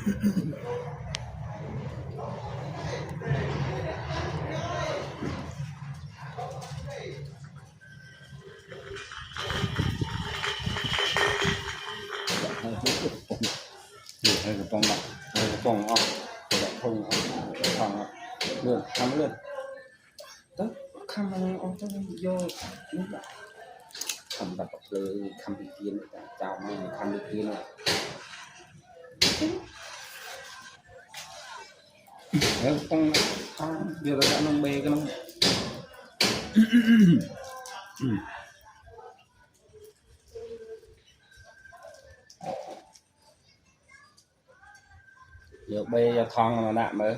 hay là trong mặt hay là trong óc không thằng luôn thằng luôn đó khăm ông tôi vô nước đã khăm đặtเลยkhăm bị kiến chào mày khăm bị kiến này con giờ đã nông bê cái nông giờ bê cho thong mà nạm mới